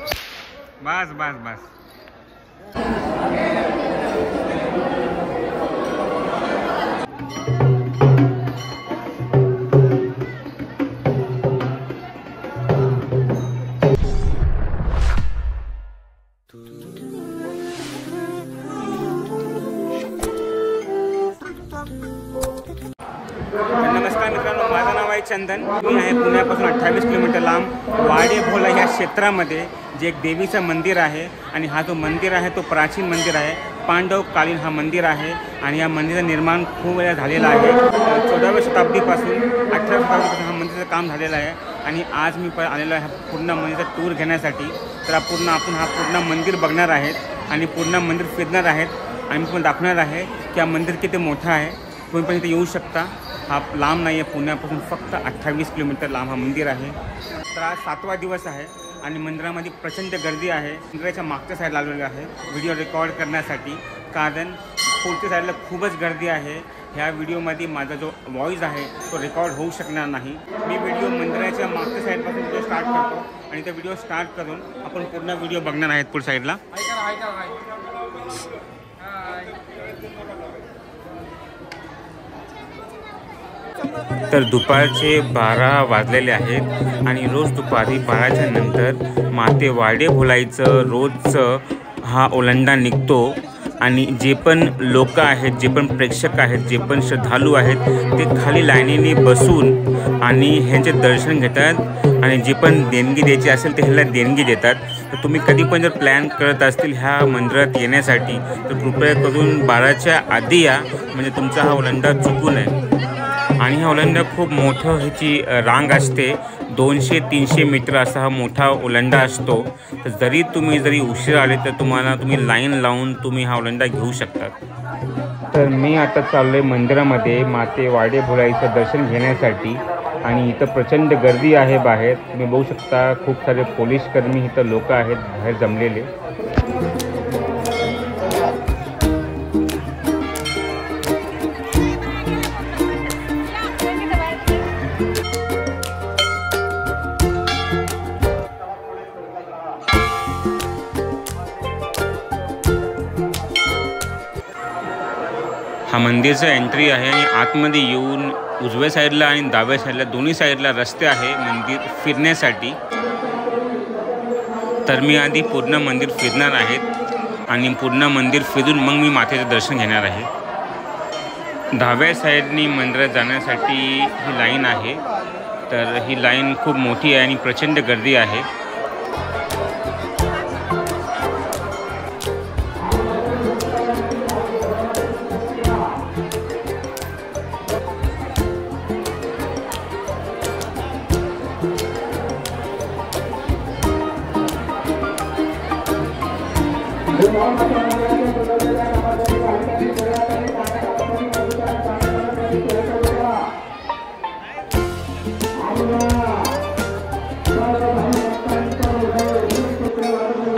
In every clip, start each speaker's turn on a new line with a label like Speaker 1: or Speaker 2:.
Speaker 1: बस बस बस। नमस्कार मित्रांनो, माझं नाव आहे चंदन। मी आहे पुण्यापासून 28 किलोमीटर लांब वाडे भोला या क्षेत्रामध्ये जे एक देवीचं मंदिर आहे आणि हा जो मंदिर आहे तो प्राचीन मंदिर आहे, पांडवकालीन हा मंदिर आहे आणि या मंदिराचं निर्माण खूप वेळा झालेलं आहे। 14व्या शताब्दीपासून 18व्या शताब्दीपासून हा मंदिराचं काम झालेलं आहे आणि आज मी आलेलो आहे पूर्ण मंदिराचा टूर घेण्यासाठी। तर आपण हा पूर्ण मंदिर बघणार आहेत आणि पूर्ण मंदिर फिरणार आहेत आणि मी पण दाखवणार आहे की हा मंदिर किती मोठं आहे। तुम्ही पण इथे येऊ शकता। हा लांब नाही आहे, पुण्यापासून फक्त 28 किलोमीटर लांब हा मंदिर आहे। तर आज 7वा दिवस आहे आणि मंदिरामध्ये प्रचंड गर्दी आहे। मंदिराच्या मागच्या साईडला आलेलो आहे व्हिडिओ रेकॉर्ड करण्यासाठी, कारण पुढच्या साईडला खूपच गर्दी आहे। ह्या व्हिडिओमध्ये माझा जो व्हॉईस आहे तो रेकॉर्ड होऊ शकणार नाही। मी व्हिडिओ मंदिराच्या मागच्या साईडपासून व्हिडिओ स्टार्ट करतो आणि तो व्हिडिओ स्टार्ट करून आपण पूर्ण व्हिडिओ बघणार आहेत पुढच्या साईडला। तर दुपारचे 12 वाजलेले आहेत आणि रोज दुपारी 12च्या नंतर माते वाडे भोलाईचं रोजचं हा ओलांडा निघतो आणि जे पण लोक आहेत, जे पण प्रेक्षक आहेत, जे पण श्रद्धाळू आहेत ते खाली लाईनीने बसून आणि ह्यांचे दर्शन घेतात आणि जे पण देणगी द्यायची असेल ते ह्याला देणगी देतात। तर तुम्ही कधी पण जर प्लॅन करत असतील ह्या मंदिरात येण्यासाठी तर कृपया करून 12च्या आधी या, म्हणजे तुमचा हा ओलांडा चुकू नये। आणि हा ओलांडा खूप मोठं ह्याची रांग असते, 200-300 मीटर असा हा मोठा ओलांडा असतो। तर जरी उशीर आले तर तुम्ही लाईन लावून तुम्ही हा ओलांडा घेऊ शकतात। तर मी आता चाललो आहे मंदिरामध्ये माते वाडे भोलाईचं दर्शन घेण्यासाठी आणि इथं प्रचंड गर्दी आहे बाहेर। तुम्ही बघू शकता खूप सारे पोलीसकर्मी इथं लोक आहेत बाहेर जमलेले। हा मंदिरचा एंट्री आहे आणि आतमध्ये येऊन उजव्या साईडला आणि डाव्या साईडला दोन्ही साईडला रस्ते आहे मंदिर फिरण्यासाठी। तर मी आधी पूर्ण मंदिर फिरणार आहेत आणि पूर्ण मंदिर फिरून मग मी मातेचं दर्शन घेणार आहे। डाव्या साईडनी मंदिरात जाण्यासाठी ही लाईन आहे। तर ही लाईन खूप मोठी आहे आणि प्रचंड गर्दी आहे।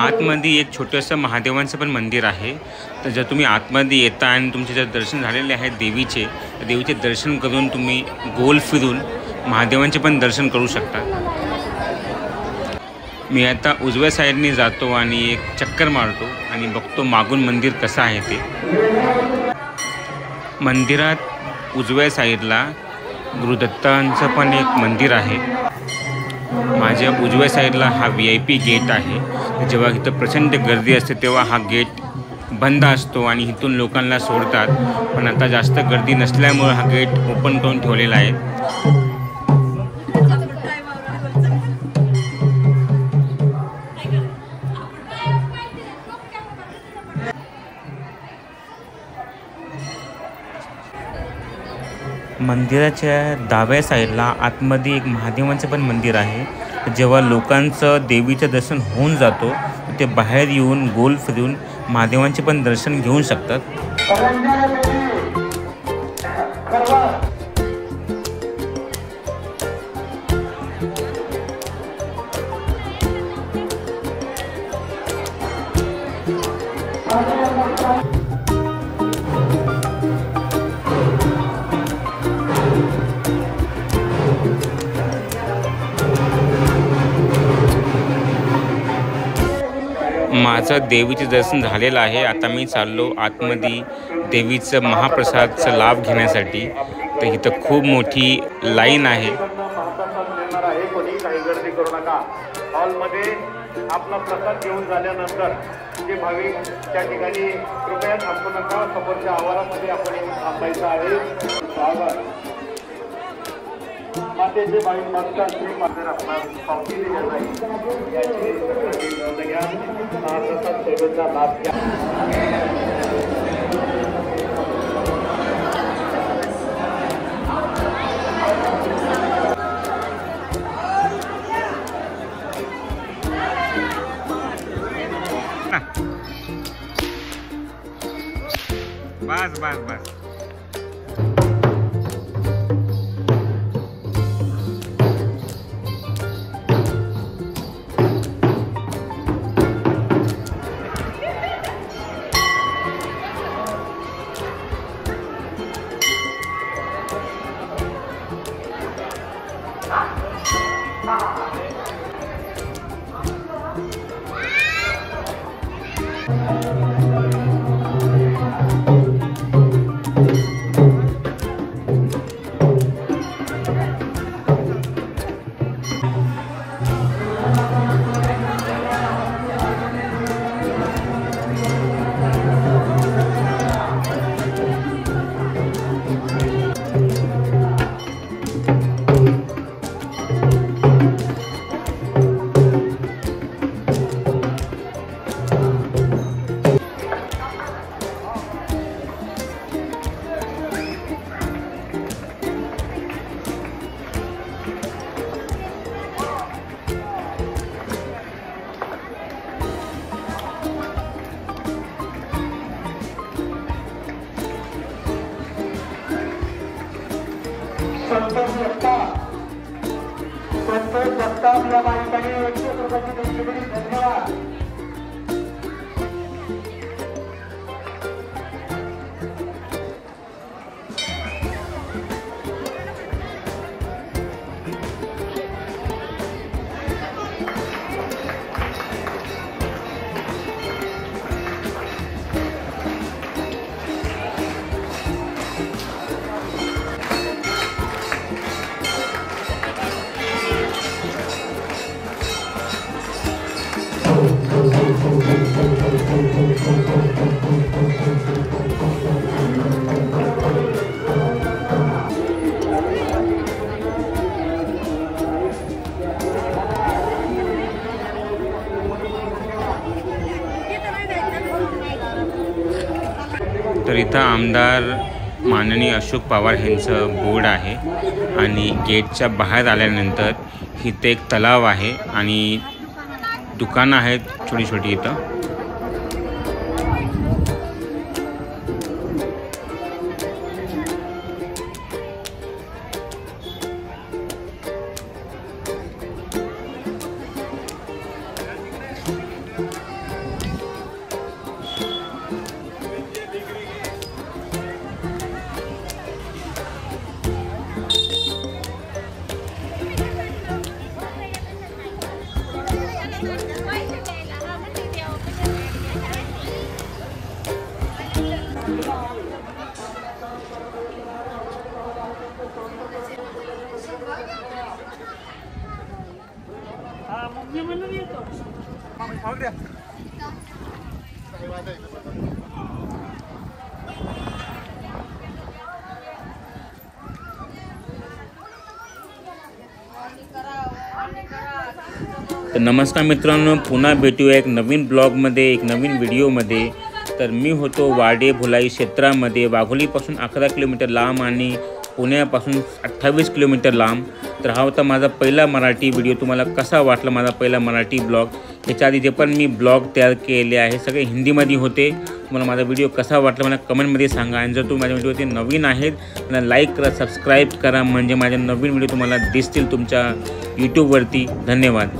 Speaker 1: आतमध्ये एक छोटंसं महादेवांचं पण मंदिर आहे। तर जर तुम्ही आतमध्ये येता आणि तुमचे जर दर्शन झालेले आहेत देवीचे दर्शन करून तुम्ही गोल फिरून महादेवांचे पण दर्शन करू शकता। मी आता उजव्या साईडने जातो आणि एक चक्कर मारतो आणि बघतो मागून मंदिर कसं आहे ते। मंदिरात उजव्या साईडला गुरुदत्तांचं पण एक मंदिर आहे। माझ्या उजव्या साईडला हा VIP गेट आहे। जेव्हा इथं प्रचंड गर्दी असते तेव्हा हा गेट बंद असतो आणि इथून लोकांना सोडतात, पण आता जास्त गर्दी नसल्यामुळे हा गेट ओपन करून ठेवलेला आहे। मंदिराच्या डाव्या साईडला आतमध्ये एक महादेवांचं पण मंदिर आहे। जेव्हा लोकांचं देवीचं दर्शन होऊन जातो ते बाहेर येऊन गोल फिरून महादेवांचे पण दर्शन घेऊ शकतात। माझं देवीचं दर्शन झालेलं आहे. आता मी चाललो आतमध्ये देवीचं महाप्रसादचा लाभ घेण्यासाठी. तर इथं खूप मोठी लाईन आहे.
Speaker 2: कोणी काही गर्दी करू नका. हॉलमध्ये आपला प्रसाद घेऊन झाल्यानंतर जे भाविक त्या ठिकाणी कृपया थांबू नका. समोरच्या आवारामध्ये आपण येऊन थांबायचं आहे. मातेचे भाविक मागच्या श्री मातेर आपणास पावती दिल्या जाईल. याची नोंद घ्या. प्रसाद सेवेचा लाभ घ्या.
Speaker 1: बस बस बस. संतोष जगताप या बाईकडे 100 रुपयाची देणगी दिली. धन्यवाद. तर इथं आमदार माननीय अशोक पवार यांचं बोर्ड आहे आणि गेटच्या बाहेर आल्यानंतर इथे एक तलाव आहे आणि दुकानं आहेत छोटी छोटी इथं. तर नमस्कार मित्रांनो, पुन्हा भेटूया एक नवीन ब्लॉगमध्ये, एक नवीन व्हिडिओमध्ये. तर मी होतो वाडे भुलाई क्षेत्रामध्ये, वाघोलीपासून 11 किलोमीटर लांब आणि पुण्यापासून 28 किलोमीटर लांब. तर हा होता माझा पहिला मराठी व्हिडिओ. तुम्हाला कसा वाटला माझा पहिला मराठी ब्लॉग? ह्याच्या आधी जे पण मी ब्लॉग तयार केले आहे सगळे हिंदीमध्ये होते. तुम्हाला माझा व्हिडिओ कसा वाटला मला कमेंटमध्ये सांगा. आणि जर तुम्ही माझ्या व्हिडिओचे नवीन आहेत तर लाईक करा, सबस्क्राईब करा, म्हणजे माझे नवीन व्हिडिओ तुम्हाला दिसतील तुमच्या यूट्यूबवरती. धन्यवाद.